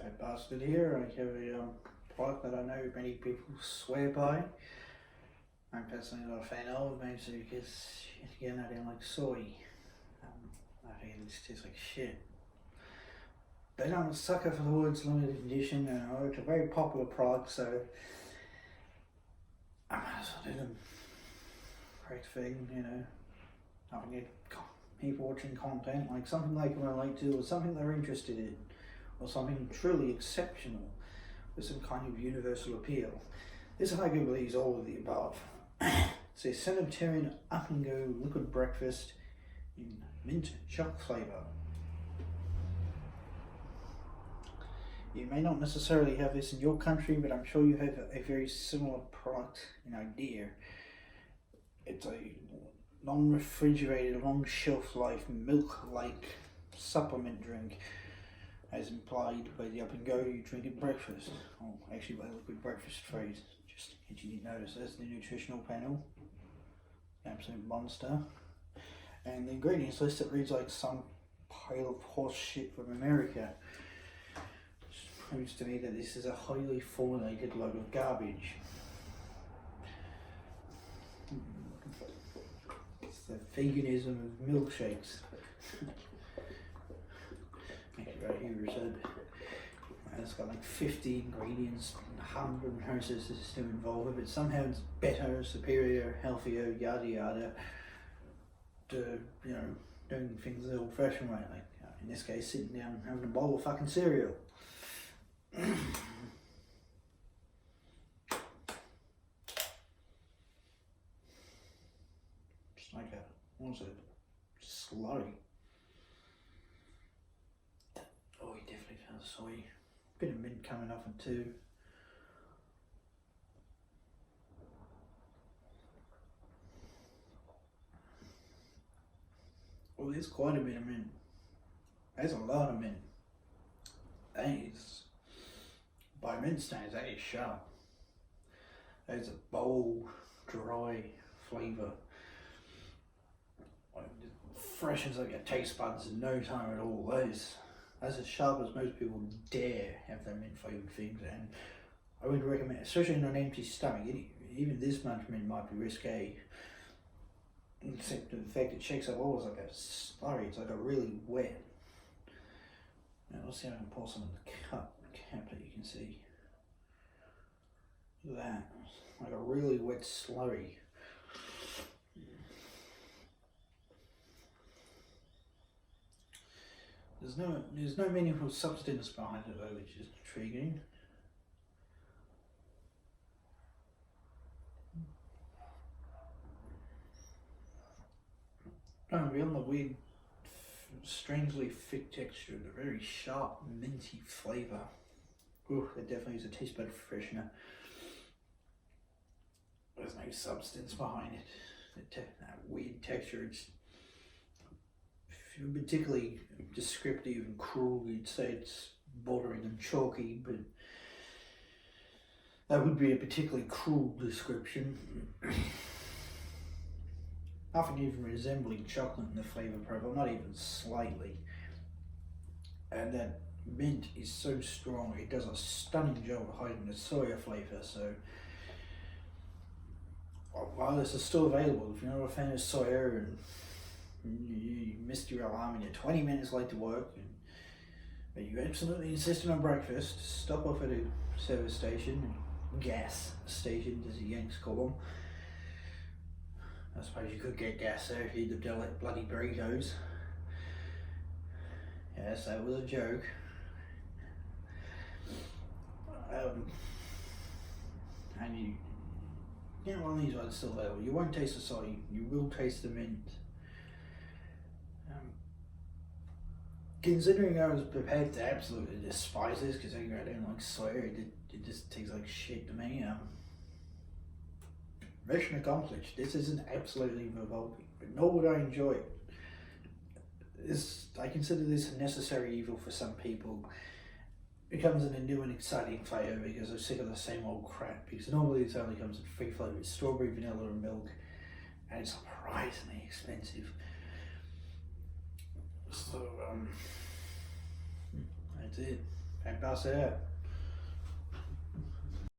Fat bastard here. I have a product that I know many people swear by. I'm personally not a fan of, mostly because again I don't like soy. I think it just tastes like shit. But I'm a sucker for the words limited edition, and it's a very popular product, so I might as well do them. Correct thing, you know. I can get people watching content, like something they can relate to, or something they're interested in, or something truly exceptional with some kind of universal appeal. This arguably is all of the above. It's a Sanitarium UP&GO liquid breakfast in mint choc flavour. You may not necessarily have this in your country, but I'm sure you have a very similar product in idea. It's a non-refrigerated, long shelf life, milk-like supplement drink, as implied by the UP&GO you drink at breakfast. Or actually by the liquid breakfast phrase, just in case you didn't notice. That's the nutritional panel. Absolute monster. And the ingredients list, it reads like some pile of horse shit from America. Which proves to me that this is a highly formulated load of garbage. It's the veganism of milkshakes. Right here it said it's got like 50 ingredients, 100 processes to involve it, but somehow it's better, superior, healthier, yada yada, to, you know, doing things the old fashioned way, like in this case sitting down having a bowl of fucking cereal. Just like a, what was it, slurry. Oh, he definitely found soy. Bit of mint coming off it too. Oh, there's quite a bit of mint. There's a lot of mint. That is, by mint standards, that is sharp. That is a bold, dry flavour. Like, it freshens up your taste buds in no time at all. That's as sharp as most people dare have their mint flavoured things, and I would recommend, especially on an empty stomach, even this much mint might be risque. Except for the fact it shakes up all, it's like a slurry, it's like a really wet. Now let's see if I can pour some in the cap that you can see. Look at that, like a really wet slurry. There's no meaningful substance behind it though, which is intriguing. Beyond the weird, strangely thick texture, the very sharp, minty flavour. Ooh, it definitely is a taste bud freshener. There's no substance behind it. That weird texture, it's particularly descriptive and cruel. You'd say it's bordering on chalky, but that would be a particularly cruel description. Nothing even resembling chocolate in the flavour profile, not even slightly. And that mint is so strong, it does a stunning job of hiding the soya flavour. So while this is still available, if you're not a fan of soya and you missed your alarm and you're 20 minutes late to work, but you absolutely insisted on breakfast, stop off at a service station, gas station as the Yanks call them. I suppose you could get gas there if you eat the bloody burritos. Yes, that was a joke. And you get one of these ones still available. You won't taste the soy, you will taste the mint. Considering I was prepared to absolutely despise this because I don't like soya, it just tastes like shit to me. Mission accomplished. This isn't absolutely revolting, but nor would I enjoy it. I consider this a necessary evil for some people. It comes in a new and exciting flavour because I'm sick of the same old crap, because normally it only comes in 3 flavours: strawberry, vanilla and milk, and it's surprisingly expensive. So that's it. and pass it out.